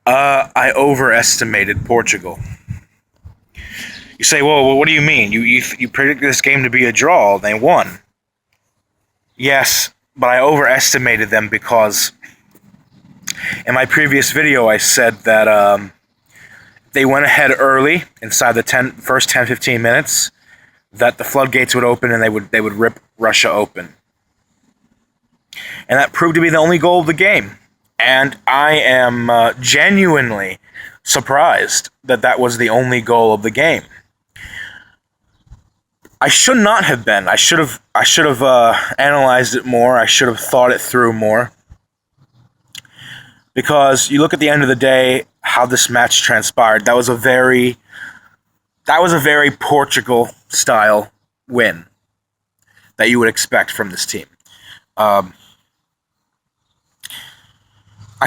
I overestimated Portugal. You say, well, what do you mean? You predicted this game to be a draw. They won. Yes, but I overestimated them because in my previous video I said that they went ahead early inside the first 10-15 minutes, that the floodgates would open and they would rip Russia open. And that proved to be the only goal of the game. And I am genuinely surprised that that was the only goal of the game. I should not have been. I should have analyzed it more. I should have thought it through more. Because you look at the end of the day, how this match transpired. That was a very Portugal style win that you would expect from this team. I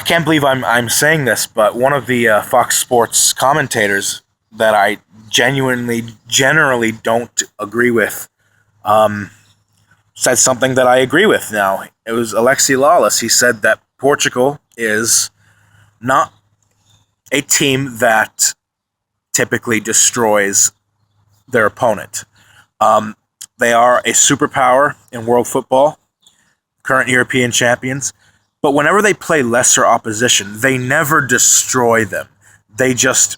can't believe I'm saying this, but one of the Fox Sports commentators that I generally don't agree with said something that I agree with now. It was Alexi Lawless. He said that Portugal is not a team that typically destroys their opponent. They are a superpower in world football, current European champions, but whenever they play lesser opposition, they never destroy them. They just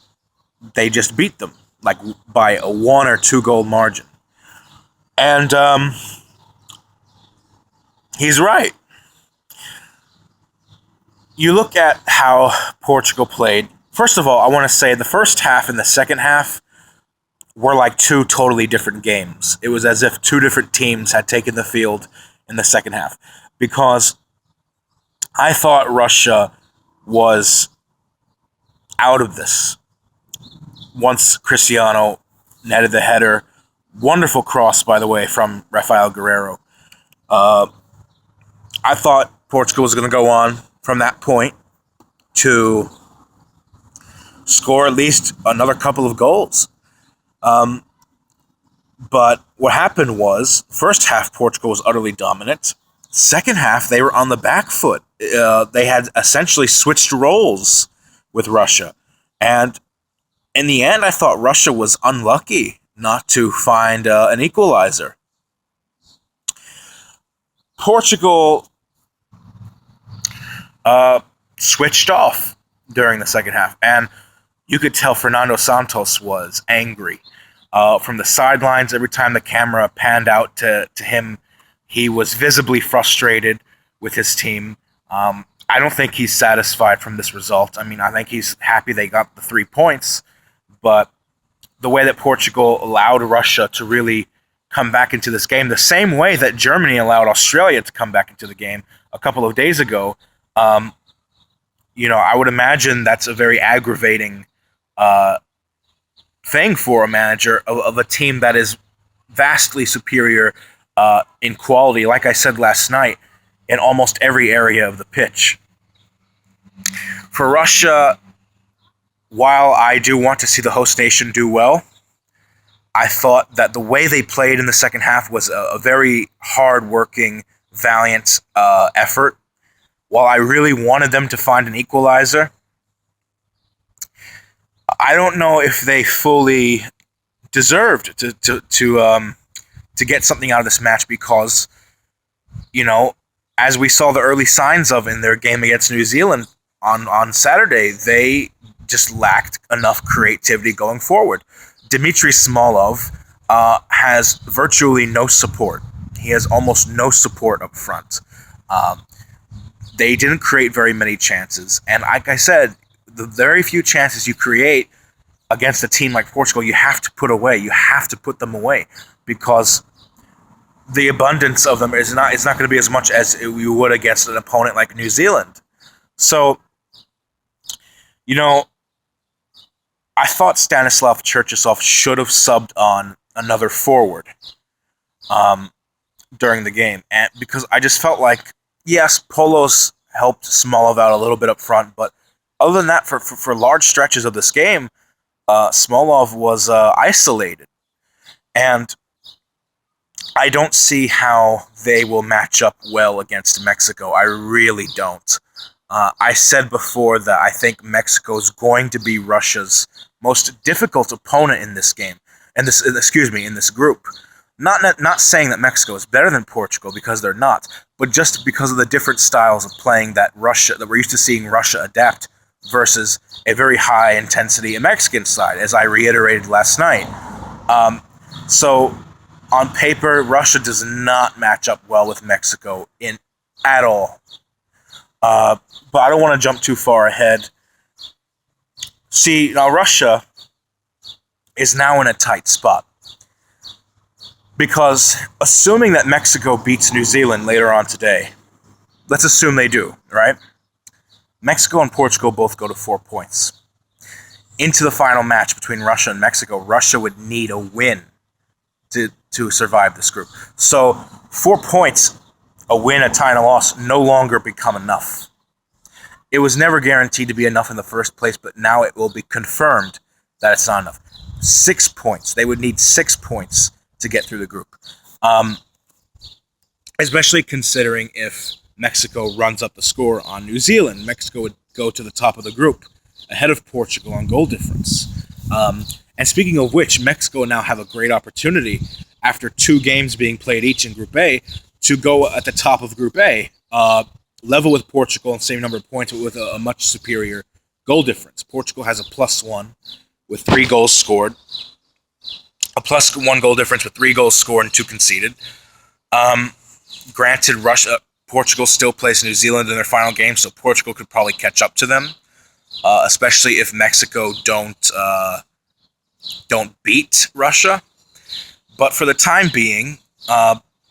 beat them, like by a 1 or 2 goal margin. And he's right. You look at how Portugal played. First of all, I want to say the first half and the second half were like 2 totally different games. It was as if 2 different teams had taken the field in the second half. Because I thought Russia was out of this once Cristiano netted the header. Wonderful cross, by the way, from Rafael Guerreiro. I thought Portugal was going to go on from that point to score at least another couple of goals. But what happened was, first half, Portugal was utterly dominant. Second half, they were on the back foot. They had essentially switched roles with Russia. And in the end, I thought Russia was unlucky not to find an equalizer. Portugal switched off during the second half, and you could tell Fernando Santos was angry. From the sidelines, every time the camera panned out to him, he was visibly frustrated with his team. I don't think he's satisfied from this result. I mean, I think he's happy they got the 3 points, but the way that Portugal allowed Russia to really come back into this game, the same way that Germany allowed Australia to come back into the game a couple of days ago, I would imagine that's a very aggravating thing for a manager of a team that is vastly superior in quality, like I said last night, in almost every area of the pitch. For Russia, while I do want to see the host nation do well, I thought that the way they played in the second half was a very hard-working, valiant effort. While I really wanted them to find an equalizer, I don't know if they fully deserved to get something out of this match because, as we saw the early signs of in their game against New Zealand on Saturday, they just lacked enough creativity going forward. Dmitry Smolov has virtually no support. He has almost no support up front. They didn't create very many chances. And like I said, the very few chances you create against a team like Portugal, you have to put away. You have to put them away because the abundance of them is not going to be as much as you would against an opponent like New Zealand. So, I thought Stanislav Cherchesov should have subbed on another forward during the game, and because I just felt like, yes, Polos helped Smolov out a little bit up front, but other than that, for large stretches of this game, Smolov was isolated, and I don't see how they will match up well against Mexico. I really don't. I said before that I think Mexico is going to be Russia's most difficult opponent in this game, and in this group. Not saying that Mexico is better than Portugal, because they're not, but just because of the different styles of playing that we're used to seeing Russia adapt versus a very high intensity Mexican side, as I reiterated last night. So on paper, Russia does not match up well with Mexico at all. But I don't want to jump too far ahead. See, now Russia is now in a tight spot. Because assuming that Mexico beats New Zealand later on today, let's assume they do, right? Mexico and Portugal both go to 4 points. Into the final match between Russia and Mexico, Russia would need a win to survive this group. So 4 points, a win, a tie, and a loss, no longer become enough. It was never guaranteed to be enough in the first place, but now it will be confirmed that it's not enough. 6 points. They would need 6 points to get through the group. Especially considering if Mexico runs up the score on New Zealand, Mexico would go to the top of the group, ahead of Portugal on goal difference. And speaking of which, Mexico now have a great opportunity, after 2 games being played each in Group A, to go at the top of Group A, level with Portugal and same number of points, but with a much superior goal difference. Portugal has a +1 with 3 goals scored, a +1 goal difference with 3 goals scored and 2 conceded. Granted, Portugal still plays New Zealand in their final game, so Portugal could probably catch up to them, especially if Mexico don't beat Russia. But for the time being,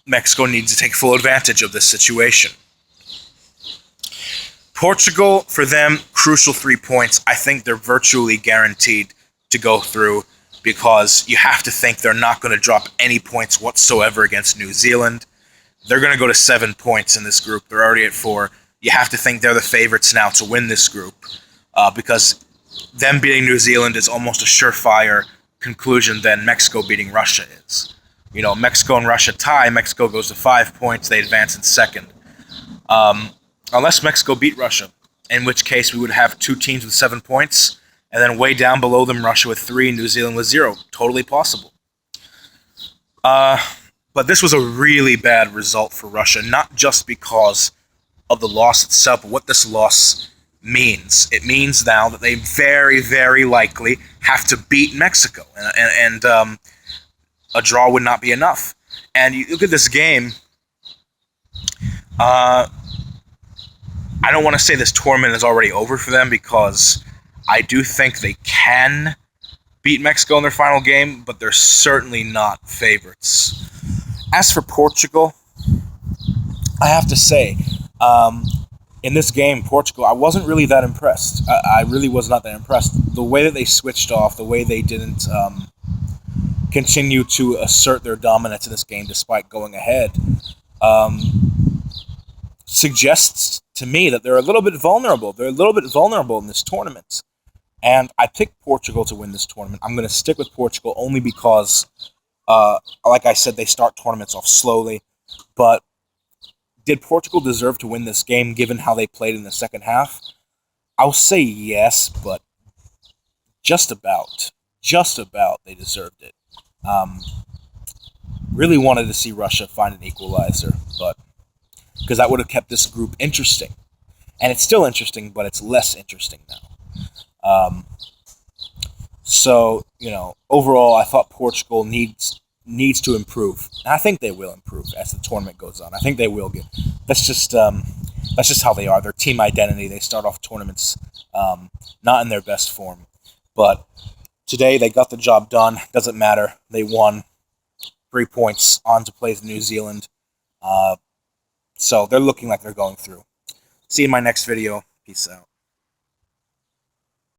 Mexico needs to take full advantage of this situation. Portugal, for them, crucial 3 points. I think they're virtually guaranteed to go through, because you have to think they're not going to drop any points whatsoever against New Zealand. They're going to go to 7 points in this group. They're already at 4. You have to think they're the favorites now to win this group, because them beating New Zealand is almost a surefire conclusion than Mexico beating Russia is. You know, Mexico and Russia tie. Mexico goes to 5 points. They advance in second. Unless Mexico beat Russia, in which case we would have 2 teams with 7 points, and then way down below them, Russia with 3, New Zealand with 0. Totally possible. But this was a really bad result for Russia, not just because of the loss itself, but what this loss means. It means now that they very, very likely have to beat Mexico, and a draw would not be enough. And you look at this game, I don't want to say this tournament is already over for them, because I do think they can beat Mexico in their final game, but they're certainly not favorites. As for Portugal, I have to say, in this game, Portugal, I wasn't really that impressed. I really was not that impressed. The way that they switched off, the way they didn't continue to assert their dominance in this game despite going ahead, suggests to me that they're a little bit vulnerable. They're a little bit vulnerable in this tournament. And I picked Portugal to win this tournament. I'm going to stick with Portugal only because, like I said, they start tournaments off slowly. But did Portugal deserve to win this game given how they played in the second half? I'll say yes, but just about they deserved it. Really wanted to see Russia find an equalizer, but because that would have kept this group interesting. And it's still interesting, but it's less interesting now. So, overall, I thought Portugal needs to improve. And I think they will improve as the tournament goes on. I think they will get. That's just how they are. Their team identity. They start off tournaments not in their best form. But today they got the job done. Doesn't matter. They won 3 points on to play with New Zealand. So they're looking like they're going through. See you in my next video. Peace out.